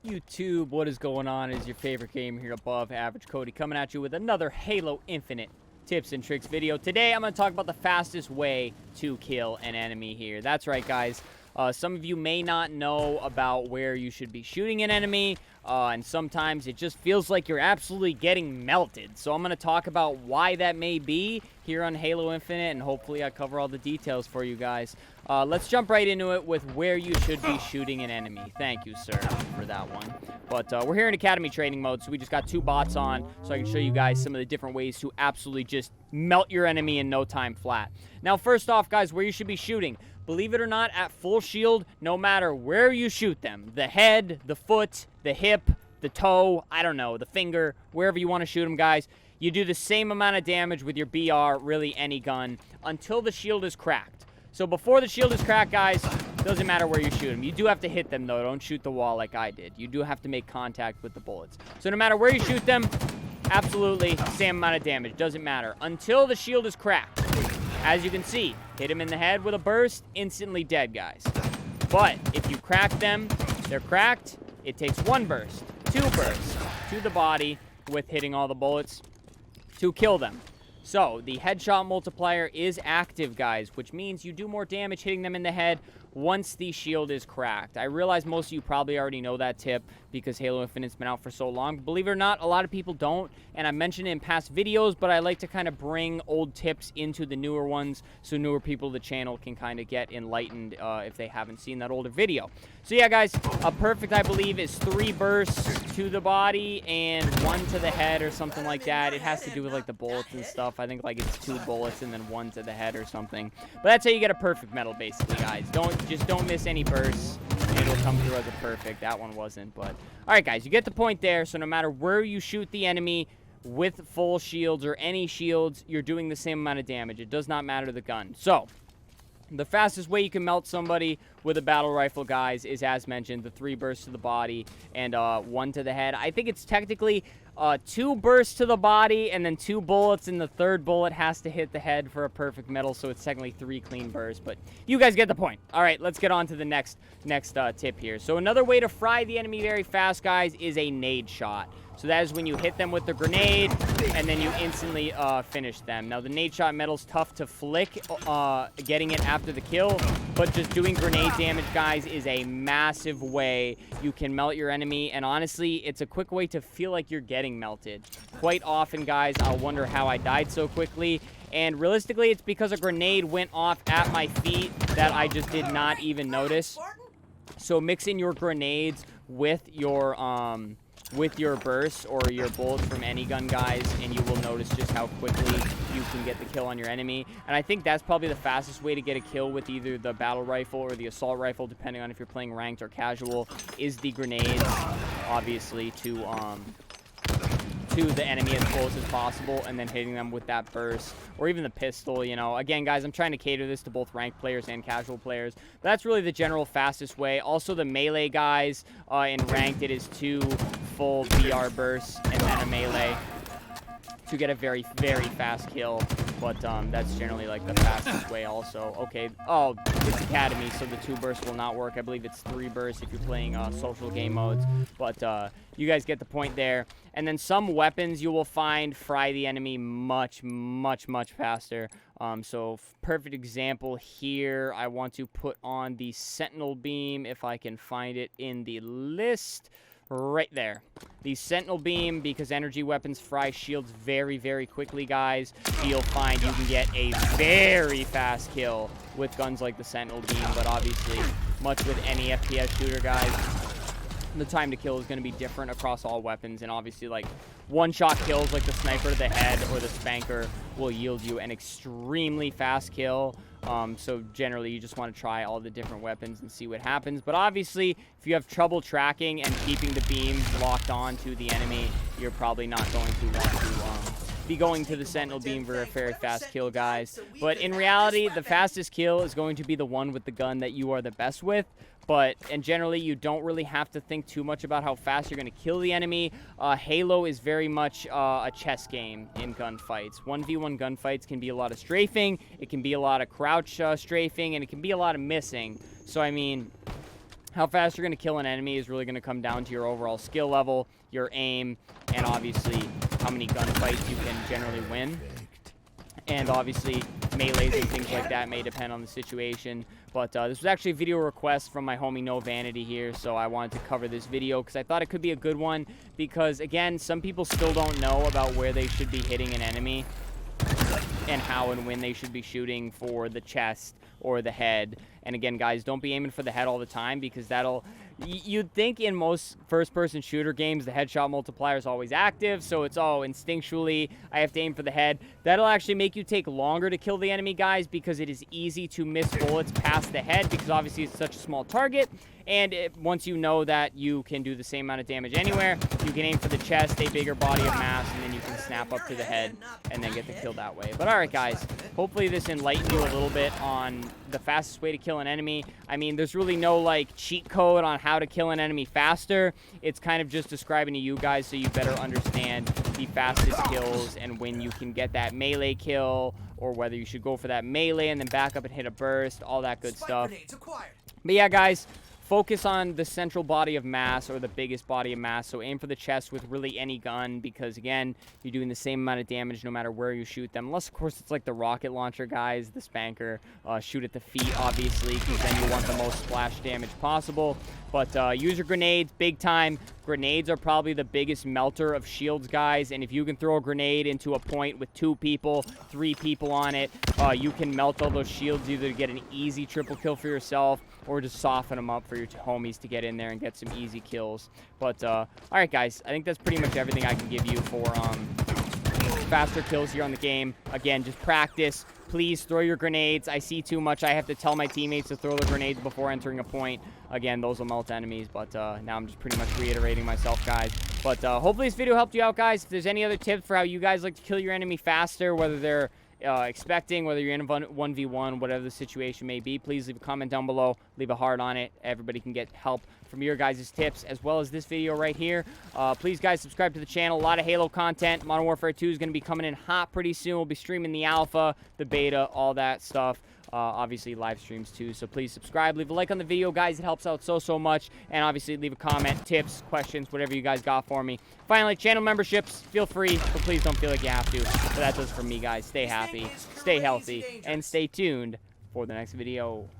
YouTube, what is going on? Is your favorite gamer here above average Cody coming at you with another Halo Infinite tips and tricks video. Today I'm going to talk about the fastest way to kill an enemy here. That's right, guys. Some of you may not know about where you should be shooting an enemy, and sometimes it just feels like you're absolutely getting melted. So I'm going to talk about why that may be here on Halo Infinite, and hopefully I cover all the details for you guys. Let's jump right into it with where you should be shooting an enemy. Thank you, sir, for that one. But we're here in Academy training mode, so we just got 2 bots on, so I can show you guys some of the different ways to absolutely just melt your enemy in no time flat. Now, first off, guys, where you should be shooting. Believe it or not, at full shield, no matter where you shoot them, the head, the foot, the hip, the toe, I don't know, the finger, wherever you want to shoot them, guys, you do the same amount of damage with your BR, really any gun, until the shield is cracked. So before the shield is cracked, guys, doesn't matter where you shoot them. You do have to hit them, though. Don't shoot the wall like I did. You do have to make contact with the bullets. So no matter where you shoot them, absolutely same amount of damage. Doesn't matter. Until the shield is cracked. As you can see, hit him in the head with a burst, instantly dead, guys. But if you crack them, they're cracked. It takes 1 burst, 2 bursts to the body with hitting all the bullets to kill them. So the headshot multiplier is active, guys, which means you do more damage hitting them in the head once the shield is cracked. I realize most of you probably already know that tip because Halo Infinite's been out for so long. Believe it or not, a lot of people don't, and I mentioned it in past videos, but I like to kind of bring old tips into the newer ones so newer people to the channel can kind of get enlightened if they haven't seen that older video. So yeah, guys, a perfect, I believe, is 3 bursts to the body and 1 to the head or something like that. It has to do with like the bullets and stuff. I think like it's 2 bullets and then 1 to the head or something. But that's how you get a perfect medal, basically, guys. Just don't miss any bursts, and it'll come through as a perfect. That one wasn't, but all right, guys, you get the point there. So no matter where you shoot the enemy with full shields or any shields, you're doing the same amount of damage. It does not matter the gun. So the fastest way you can melt somebody with a battle rifle, guys, is, as mentioned, the 3 bursts to the body and 1 to the head. I think it's technically 2 bursts to the body and then 2 bullets, and the 3rd bullet has to hit the head for a perfect medal, so it's technically 3 clean bursts. But you guys get the point. All right, let's get on to the next tip here. So another way to fry the enemy very fast, guys, is a nade shot. So that is when you hit them with the grenade, and then you instantly finish them. Now, the nade shot medal's tough to flick, getting it after the kill, but just doing grenade damage, guys, is a massive way you can melt your enemy, and honestly, it's a quick way to feel like you're getting melted. Quite often, guys, I'll wonder how I died so quickly, and realistically, it's because a grenade went off at my feet that I just did not even notice. So mix in your grenades with your bursts or your bullets from any gun, guys, and you will notice just how quickly you can get the kill on your enemy. And I think that's probably the fastest way to get a kill with either the battle rifle or the assault rifle, depending on if you're playing ranked or casual, is the grenades, obviously, to the enemy as close as possible, and then hitting them with that burst, or even the pistol, you know. Again, guys, I'm trying to cater this to both ranked players and casual players, but that's really the general fastest way. Also, the melee guys, in ranked, it is 2 full BR bursts and then a melee to get a very, very fast kill, but that's generally like the fastest way also. Okay, oh, it's Academy, so the 2 bursts will not work. I believe it's 3 bursts if you're playing social game modes, but you guys get the point there. And then some weapons you will find fry the enemy much, much, much faster. So perfect example here, I want to put on the Sentinel Beam, if I can find it in the list. Right there. The Sentinel Beam, because energy weapons fry shields very, very quickly, guys. You'll find you can get a very fast kill with guns like the Sentinel Beam, but obviously, much with any FPS shooter, guys, the time to kill is going to be different across all weapons, and obviously, like, one-shot kills like the sniper to the head or the spanker will yield you an extremely fast kill. So generally, you just want to try all the different weapons and see what happens. But obviously, if you have trouble tracking and keeping the beam locked on to the enemy, you're probably not going to want to be going to the Sentinel Beam for a very fast kill, guys. But in reality, the fastest kill is going to be the one with the gun that you are the best with. And generally, you don't really have to think too much about how fast you're going to kill the enemy. Halo is very much a chess game in gunfights. 1v1 gunfights can be a lot of strafing, it can be a lot of crouch strafing, and it can be a lot of missing. So, I mean, How fast you're going to kill an enemy is really going to come down to your overall skill level, your aim, and obviously how many gunfights you can generally win. And obviously, melees and things like that may depend on the situation. But this was actually a video request from my homie No Vanity here, so I wanted to cover this video because I thought it could be a good one. Because, again, some people still don't know about where they should be hitting an enemy and how and when they should be shooting for the chest or the head. And again, guys, don't be aiming for the head all the time, because that'll... You'd think in most first-person shooter games the headshot multiplier is always active, so it's instinctually I have to aim for the head. That'll actually make you take longer to kill the enemy, guys, because it is easy to miss bullets past the head, because obviously it's such a small target. And once you know that you can do the same amount of damage anywhere, you can aim for the chest, a bigger body of mass, and then you can snap up to the head and then get the kill that way. But alright, guys, hopefully this enlightened you a little bit on the fastest way to kill an enemy. I mean, there's really no, like, cheat code on how to kill an enemy faster. It's kind of just describing to you guys so you better understand the fastest kills and when you can get that melee kill, or whether you should go for that melee and then back up and hit a burst, all that good stuff. But yeah, guys, focus on the central body of mass, or the biggest body of mass. So aim for the chest with really any gun, because again, you're doing the same amount of damage no matter where you shoot them. Unless, of course, it's like the rocket launcher guys, the spanker. Shoot at the feet, obviously, because then you want the most splash damage possible. But use your grenades big time. Grenades are probably the biggest melter of shields, guys. And if you can throw a grenade into a point with 2 people, 3 people on it, you can melt all those shields, either to get an easy triple kill for yourself or just soften them up for your homies to get in there and get some easy kills. But, alright, guys, I think that's pretty much everything I can give you for faster kills here on the game. Again, just practice. Please throw your grenades. I see too much. I have to tell my teammates to throw the grenades before entering a point. Again, those will melt enemies, but now I'm just pretty much reiterating myself, guys. But hopefully this video helped you out, guys. If there's any other tips for how you guys like to kill your enemy faster, whether they're expecting, whether you're in a 1v1, whatever the situation may be, please leave a comment down below. Leave a heart on it. Everybody can get help from your guys' tips, as well as this video right here. Please, guys, subscribe to the channel. A lot of Halo content. Modern Warfare 2 is going to be coming in hot pretty soon. We'll be streaming the alpha, the beta, all that stuff. Obviously, live streams too. So please subscribe. Leave a like on the video, guys. It helps out so much. And obviously, leave a comment, tips, questions, whatever you guys got for me. Finally, channel memberships. Feel free, but please don't feel like you have to. But that does for me, guys. Stay happy, stay healthy, and stay tuned for the next video.